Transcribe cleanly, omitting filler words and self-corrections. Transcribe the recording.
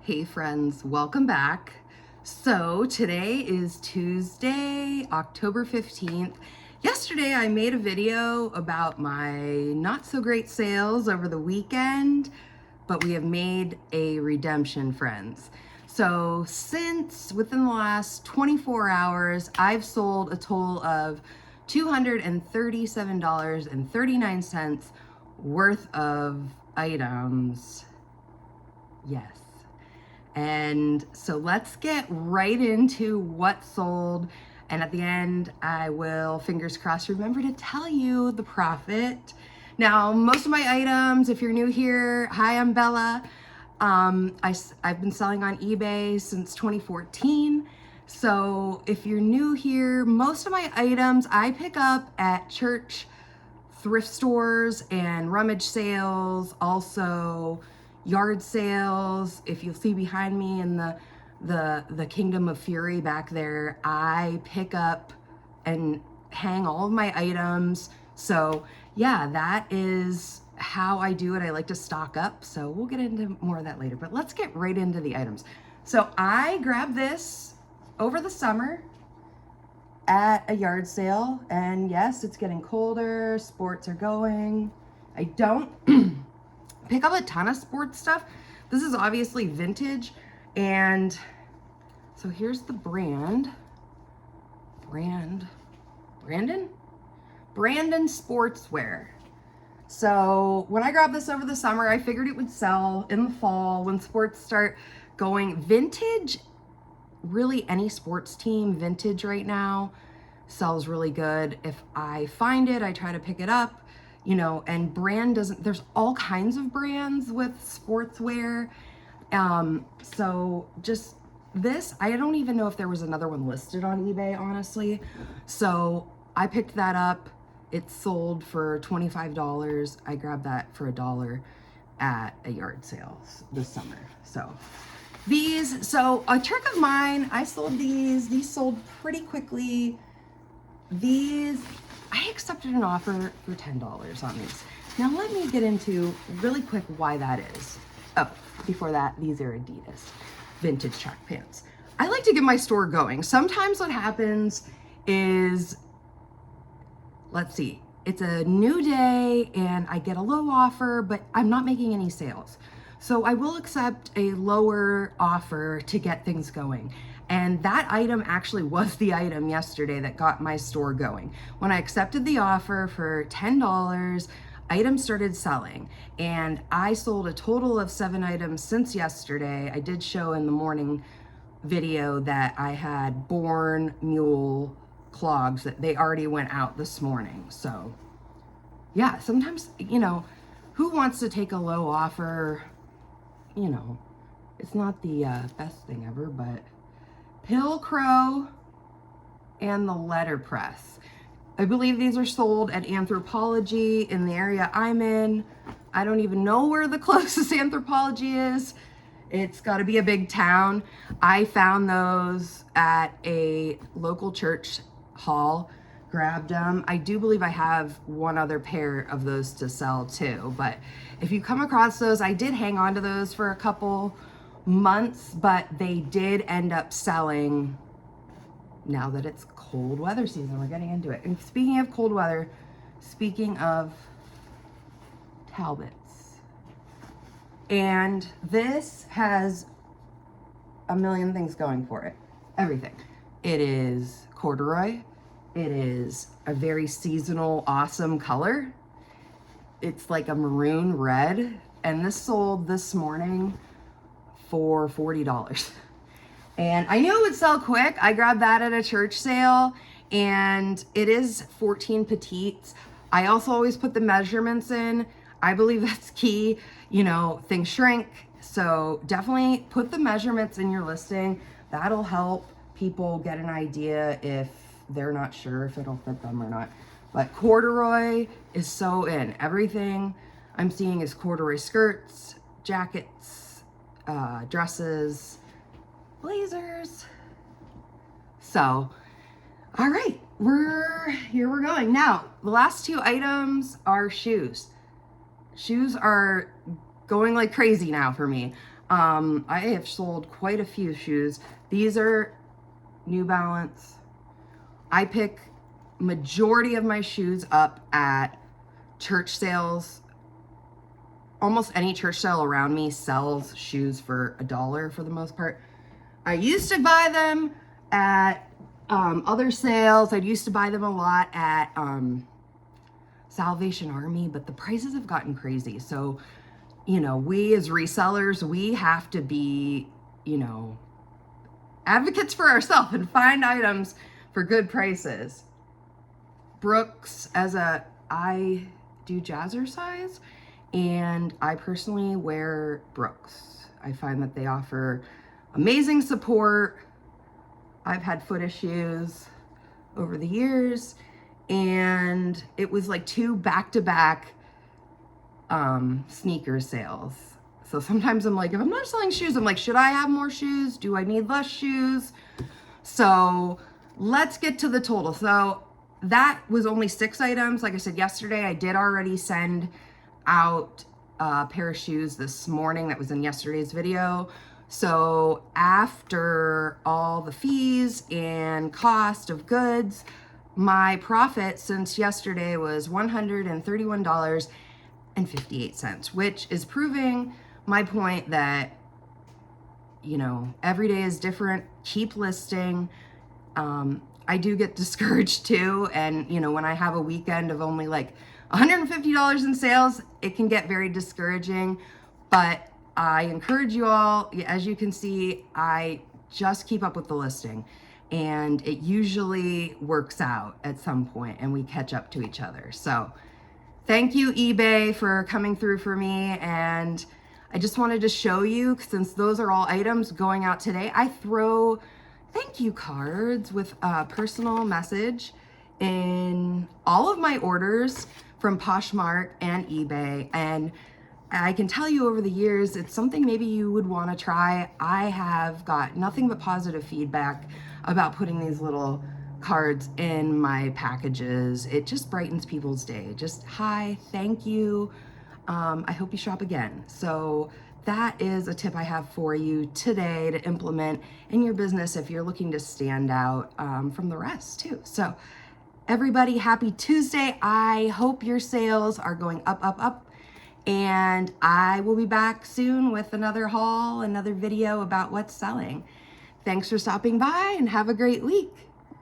Hey friends, welcome back. So today is Tuesday, October 15th. Yesterday I made a video about my not so great sales over the weekend, but we have made a redemption, friends. So since within the last 24 hours, I've sold a total of $237.39 worth of items. Yes. And so let's get right into what sold. And at the end, I will, fingers crossed, remember to tell you the profit. Now, most of my items, if you're new here, hi, I'm Bella. I've been selling on eBay since 2014. So if you're new here, most of my items I pick up at church thrift stores and rummage sales, also yard sales. If you'll see behind me in the Kingdom of Fury back there, I pick up and hang all of my items. So yeah, that is how I do it. I like to stock up. So we'll get into more of that later, but let's get right into the items. So I grabbed this over the summer at a yard sale, and yes, it's getting colder, sports are going. I don't pick up a ton of sports stuff. This is obviously vintage, and so here's the Brandon Sportswear. So when I grabbed this over the summer, I figured it would sell in the fall when sports start going. Vintage, really any sports team, vintage right now sells really good. If I find it, I try to pick it up, you know, and brand doesn't, there's all kinds of brands with sportswear. So just this, I don't even know if there was another one listed on eBay, honestly. So I picked that up. It sold for $25. I grabbed that for $1 at a yard sale this summer. So so a trick of mine, I sold these sold pretty quickly. These, I accepted an offer for $10 on these. Now let me get into really quick why that is. Oh, before that, these are Adidas vintage track pants. I like to get my store going. Sometimes what happens is, let's see, it's a new day and I get a low offer, but I'm not making any sales. So I will accept a lower offer to get things going. And that item actually was the item yesterday that got my store going. When I accepted the offer for $10, items started selling. And I sold a total of 7 items since yesterday. I did show in the morning video that I had Born Mule clogs that they already went out this morning. So yeah, sometimes, you know, who wants to take a low offer? You know, it's not the best thing ever, but Pilcrow and the letterpress. I believe these are sold at Anthropologie in the area I'm in. I don't even know where the closest Anthropologie is. It's got to be a big town. I found those at a local church hall, grabbed them. I do believe I have one other pair of those to sell too, but if you come across those, I did hang on to those for a couple months, but they did end up selling now that it's cold weather season. We're getting into it. And speaking of cold weather, speaking of Talbots, and this has a million things going for it. Everything. It is corduroy. It is a very seasonal, awesome color. It's like a maroon red, and this sold this morning for $40. And I knew it would sell quick. I grabbed that at a church sale, and it is 14 petites. I also always put the measurements in. I believe that's key. You know, things shrink. So definitely put the measurements in your listing. That'll help people get an idea if they're not sure if it'll fit them or not. But corduroy is so in. Everything I'm seeing is corduroy skirts, jackets, dresses, blazers. So, all right, we're going. Now, the last 2 items are shoes. Shoes are going like crazy now for me. I have sold quite a few shoes. These are New Balance. I pick majority of my shoes up at church sales. Almost any church sale around me sells shoes for $1 for the most part. I used to buy them at other sales. I used to buy them a lot at Salvation Army, but the prices have gotten crazy. So, you know, we as resellers, we have to be, you know, advocates for ourselves and find items for good prices. Brooks, I do jazzercise, and I personally wear Brooks. I find that they offer amazing support. I've had foot issues over the years, and it was like 2 back-to-back sneaker sales. So sometimes I'm like, if I'm not selling shoes, I'm like, should I have more shoes? Do I need less shoes? So let's get to the total. So that was only 6 items. Like I said yesterday, I did already send out a pair of shoes this morning that was in yesterday's video. So after all the fees and cost of goods, my profit since yesterday was $131.58, which is proving my point that, you know, every day is different. Keep listing. I do get discouraged too. And, you know, when I have a weekend of only like $150 in sales, it can get very discouraging. But I encourage you all, as you can see, I just keep up with the listing, and it usually works out at some point and we catch up to each other. So thank you, eBay, for coming through for me. And I just wanted to show you, since those are all items going out today, I throw thank you cards with a personal message in all of my orders from Poshmark and eBay. And I can tell you over the years, it's something maybe you would want to try. I have got nothing but positive feedback about putting these little cards in my packages. It just brightens people's day. Just hi, thank you. I hope you shop again. So that is a tip I have for you today to implement in your business if you're looking to stand out from the rest too. So everybody, happy Tuesday. I hope your sales are going up, up, up. And I will be back soon with another haul, another video about what's selling. Thanks for stopping by and have a great week.